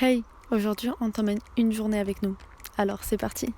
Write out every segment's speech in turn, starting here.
Hey, aujourd'hui on t'emmène une journée avec nous. Alors c'est parti.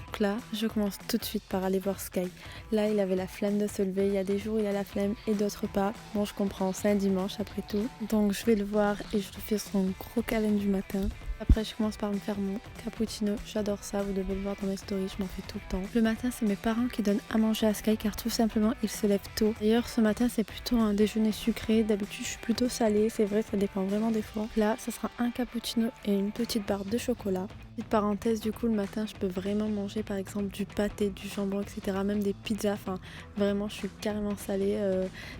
Donc là, je commence tout de suite par aller voir Sky. Là, il avait la flemme de se lever. Il y a des jours où il a la flemme et d'autres pas. Bon, je comprends, c'est un dimanche après tout. Donc je vais le voir et je lui fais son gros câlin du matin. Après, je commence par me faire mon cappuccino. J'adore ça, vous devez le voir dans mes stories, je m'en fais tout le temps. Le matin, c'est mes parents qui donnent à manger à Sky car tout simplement, il se lève tôt. D'ailleurs, ce matin, c'est plutôt un déjeuner sucré. D'habitude, je suis plutôt salée. C'est vrai, ça dépend vraiment des fois. Là, ça sera un cappuccino et une petite barre de chocolat. Petite parenthèse, du coup, le matin, je peux vraiment manger par exemple du pâté, du jambon, etc. Même des pizzas. Enfin, vraiment, je suis carrément salée.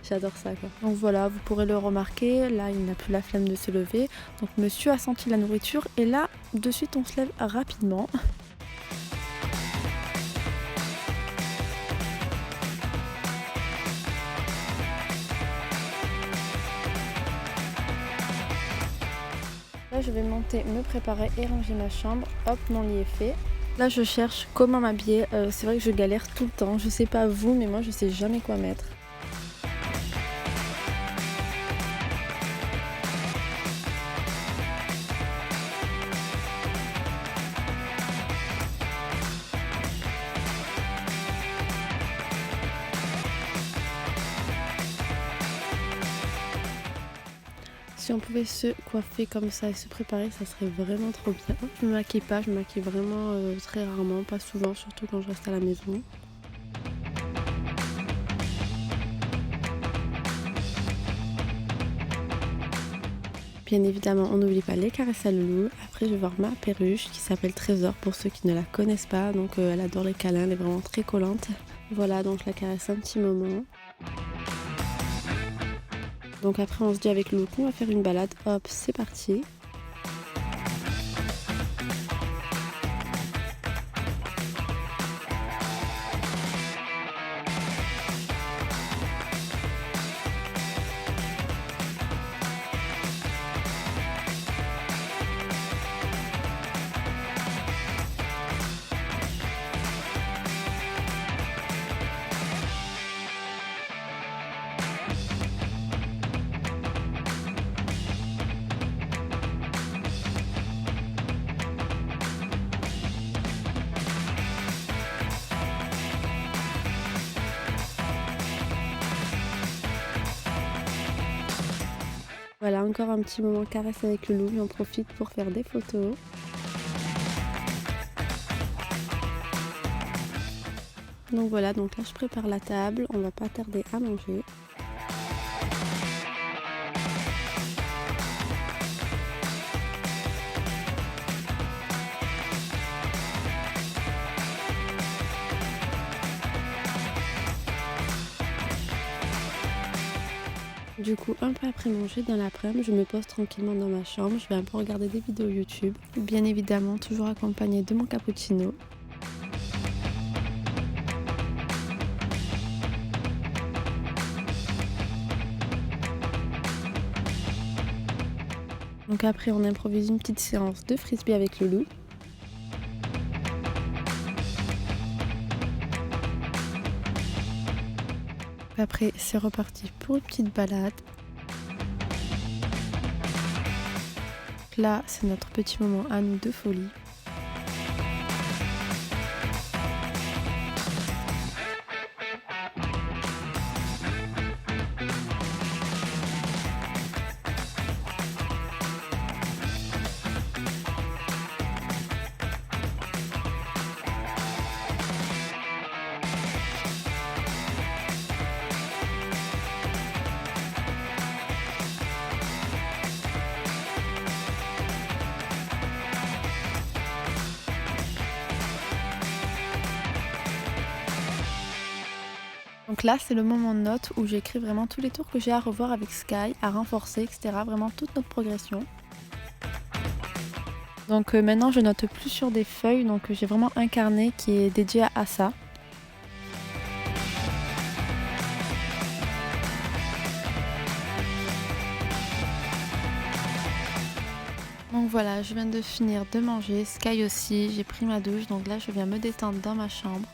J'adore ça, quoi. Donc voilà, vous pourrez le remarquer. Là, il n'a plus la flemme de se lever. Donc, monsieur a senti la nourriture. Et là, de suite, on se lève rapidement. Là, je vais monter, me préparer et ranger ma chambre. Hop, mon lit est fait. Là, je cherche comment m'habiller. C'est vrai que je galère tout le temps. Je sais pas vous, mais moi, je sais jamais quoi mettre. Si on pouvait se coiffer comme ça et se préparer, ça serait vraiment trop bien. Je me maquille pas, je me maquille vraiment très rarement, pas souvent, surtout quand je reste à la maison. Bien évidemment, on n'oublie pas les caresses à loulou. Après, je vais voir ma perruche qui s'appelle Trésor pour ceux qui ne la connaissent pas. Donc, elle adore les câlins, elle est vraiment très collante. Voilà, donc je la caresse un petit moment. Donc après, on se dit avec Loulou qu'on va faire une balade. Hop, c'est parti. Voilà, encore un petit moment caresse avec le loup, j'en profite pour faire des photos. Donc voilà, donc là je prépare la table, on va pas tarder à manger. Du coup, un peu après manger, dans l'après-midi, je me pose tranquillement dans ma chambre, je vais un peu regarder des vidéos YouTube. Bien évidemment, toujours accompagnée de mon cappuccino. Donc après, on improvise une petite séance de frisbee avec le loup. Après, c'est reparti pour une petite balade. Là, c'est notre petit moment à nous de folie. Donc là, c'est le moment de note où j'écris vraiment tous les tours que j'ai à revoir avec Sky, à renforcer, etc. Vraiment toute notre progression. Donc maintenant, je note plus sur des feuilles, donc j'ai vraiment un carnet qui est dédié à ça. Donc voilà, je viens de finir de manger, Sky aussi, j'ai pris ma douche, donc là je viens me détendre dans ma chambre.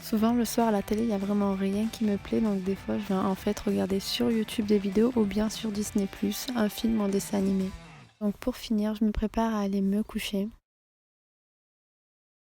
Souvent le soir à la télé, il n'y a vraiment rien qui me plaît, donc des fois je viens en fait regarder sur YouTube des vidéos ou bien sur Disney+, un film en dessin animé. Donc pour finir, je me prépare à aller me coucher.